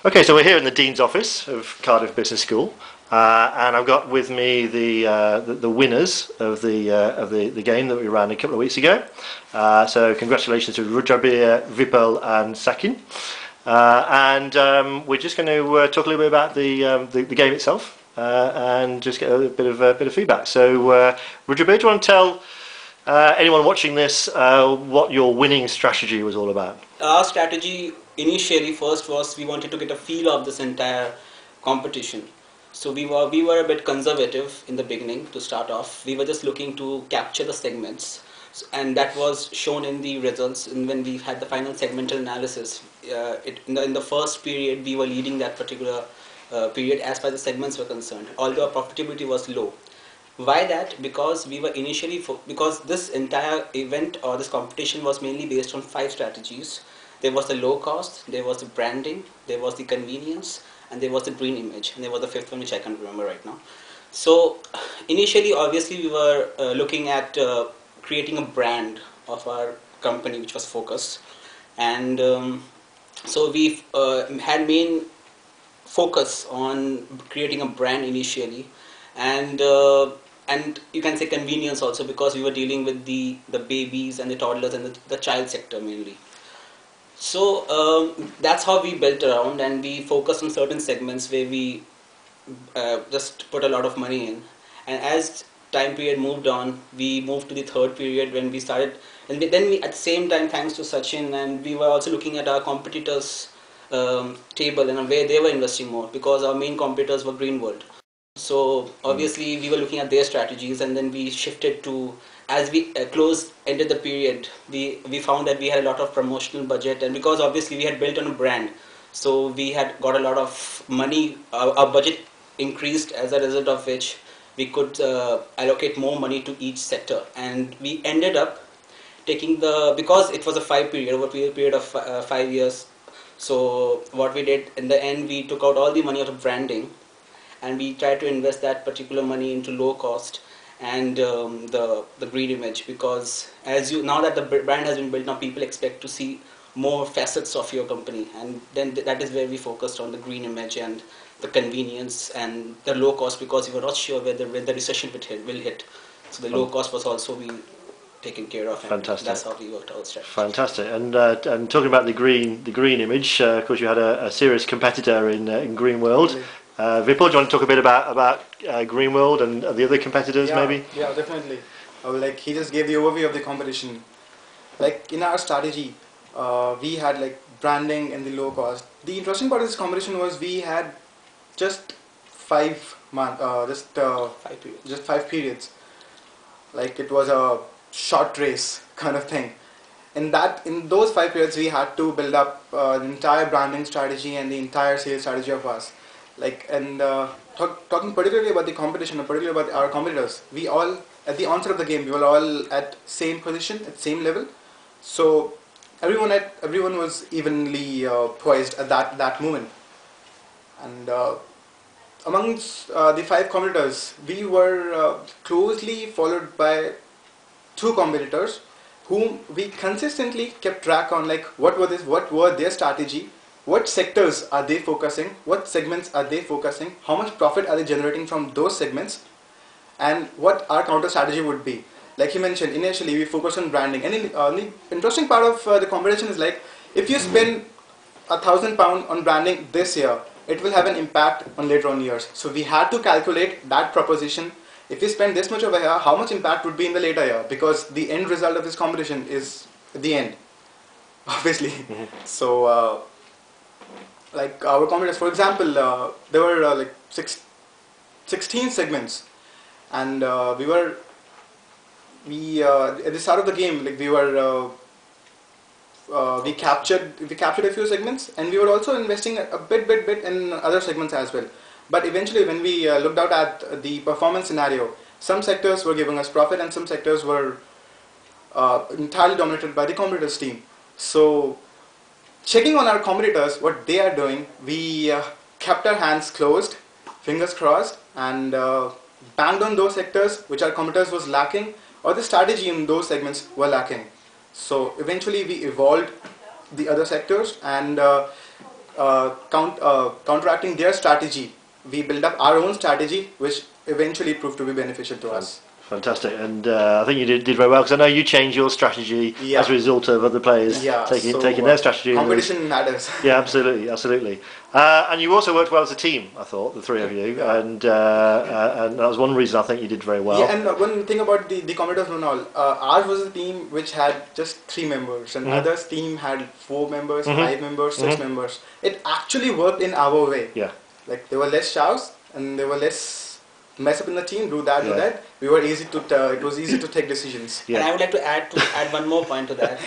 Okay, so we're here in the Dean's office of Cardiff Business School, and I've got with me the winners of the game that we ran a couple of weeks ago. So congratulations to Rujabir, Vipul, and Sakin. And we're just going to talk a little bit about the game itself and just get a bit of feedback. So Rujabir, do you want to tell anyone watching this what your winning strategy was all about? Our strategy initially first was we wanted to get a feel of this entire competition. So we were a bit conservative in the beginning to start off. We were just looking to capture the segments, and that was shown in the results. And when we had the final segmental analysis, in the first period we were leading that particular period as far as the segments were concerned, although our profitability was low. Why that? Because we were initially because this entire event or this competition was mainly based on 5 strategies. There was the low cost, there was the branding, there was the convenience, and there was the green image, and there was the 5th one which I can't remember right now. So initially, obviously, we were looking at creating a brand of our company, which was Focus, and so we had main focus on creating a brand initially, and you can say convenience also, because we were dealing with the babies and the toddlers and the child sector mainly. So that's how we built around, and we focused on certain segments where we just put a lot of money in. And as time period moved on, we moved to the 3rd period when we started, and then we at the same time, thanks to Sachin, and we were also looking at our competitors' table and where they were investing more, because our main competitors were Greenworld. So obviously we were looking at their strategies, and then we shifted to, as we ended the period, we found that we had a lot of promotional budget, and because obviously we had built on a brand, so we had got a lot of money. Our budget increased, as a result of which we could allocate more money to each sector, and we ended up taking because it was a 5 period over a period of 5 years. So what we did in the end, we took out all the money out of branding, and we tried to invest that particular money into low cost and the green image, because now that the brand has been built, now people expect to see more facets of your company, and then that is where we focused on the green image and the convenience and the low cost, because we were not sure when the recession will hit. So the low cost was also being taken care of. Fantastic. That's how we worked out strategy. Fantastic. And talking about the green image, of course, you had a serious competitor in Green World. Really? Vipul, do you want to talk a bit about Green World and the other competitors, maybe? Yeah, definitely. Like he just gave the overview of the competition. Like in our strategy, we had like branding and the low cost. The interesting part of this competition was we had just 5 months, 5 periods. just 5 periods. Like it was a short race kind of thing. In those 5 periods, we had to build up the entire branding strategy and the entire sales strategy of us. Like, and talking particularly about the competition, and particularly about our competitors, we all, at the onset of the game, we were all at same position, at same level. So everyone was evenly poised at that moment. And amongst the 5 competitors, we were closely followed by 2 competitors whom we consistently kept track on, like what were their strategy, what sectors are they focusing, what segments are they focusing, how much profit are they generating from those segments, and what our counter strategy would be. Like he mentioned, initially we focus on branding, and the interesting part of the competition is like, if you spend £1,000 on branding this year, it will have an impact on later on years. So we had to calculate that proposition. If we spend this much over here, how much impact would be in the later year, because the end result of this competition is the end, obviously. Mm-hmm. So like our competitors, for example, there were like 16 segments, and we at the start of the game, like we captured a few segments, and we were also investing a bit in other segments as well. But eventually, when we looked out at the performance scenario, some sectors were giving us profit, and some sectors were entirely dominated by the competitors' team. So, checking on our competitors, what they are doing, we kept our hands closed, fingers crossed, and banged on those sectors which our competitors was lacking, or the strategy in those segments were lacking. So eventually we evolved the other sectors and adapting their strategy, we built up our own strategy, which eventually proved to be beneficial to us. Fantastic, and I think you did very well, because I know you changed your strategy as a result of other players taking their strategy. Competition matters. Yeah, absolutely. And you also worked well as a team, I thought, the three of you, and that was one reason I think you did very well. Yeah, and one thing about the competitors and all, ours was a team which had just 3 members, and others team had 4 members, 5 members, 6 members. It actually worked in our way. Yeah. Like there were less shouts and there were less mess up in the team, do that. We were easy to it was easy to take decisions. And I would like to add one more point to that.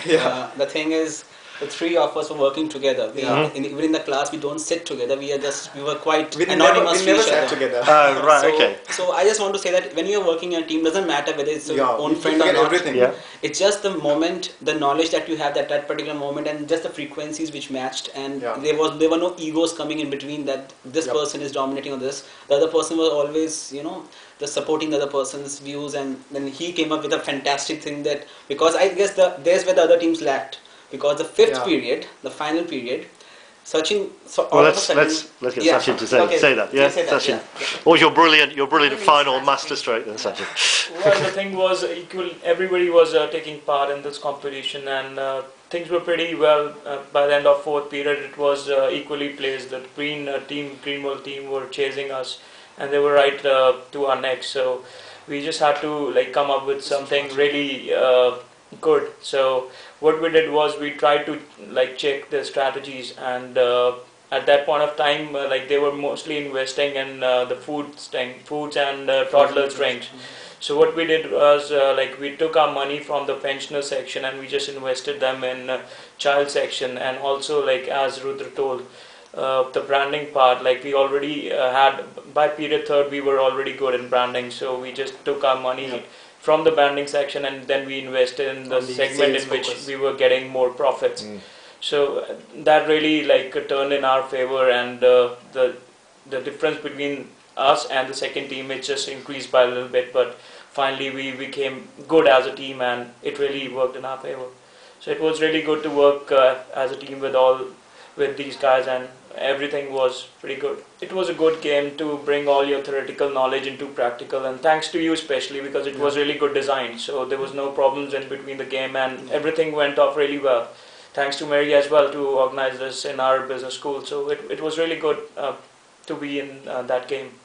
The thing is, the 3 of us were working together. Even in the class, we don't sit together. We were quite anonymous we to never each sat other. together. Okay. So I just want to say that when you're working in a team, doesn't matter whether it's your own friend or not. Everything. It's just the moment, the knowledge that you have at that particular moment, and just the frequencies which matched. And there were no egos coming in between, that this person is dominating on this. The other person was always, just supporting the other person's views, and then he came up with a fantastic thing, that because I guess there's where the other teams lacked. Because the 5th period, the final period, Sachin. Let's get Sachin to say that. Yeah, Sachin. What was your brilliant final masterstroke then, Sachin? Well, the thing was equal. Everybody was taking part in this competition, and things were pretty well. By the end of 4th period, it was equally placed. The Greenwall team were chasing us, and they were right to our necks. So we just had to come up with something really good. So what we did was we tried to check their strategies, and at that point of time they were mostly investing in the foods and toddlers drinks. So what we did was we took our money from the pensioner section and we just invested them in child section, and also as Rudra told, the branding part, we already had by period 3rd we were already good in branding, so we just took our money from the branding section and then we invested in the segment in which we were getting more profits. So that really turned in our favor, and the difference between us and the second team, it just increased by a little bit, but finally we became good as a team and it really worked in our favor. So it was really good to work as a team with these guys, and everything was pretty good. It was a good game to bring all your theoretical knowledge into practical, and thanks to you especially, because it was really good design, so there was no problems in between the game and everything went off really well. Thanks to Mary as well to organize this in our business school, so it was really good to be in that game.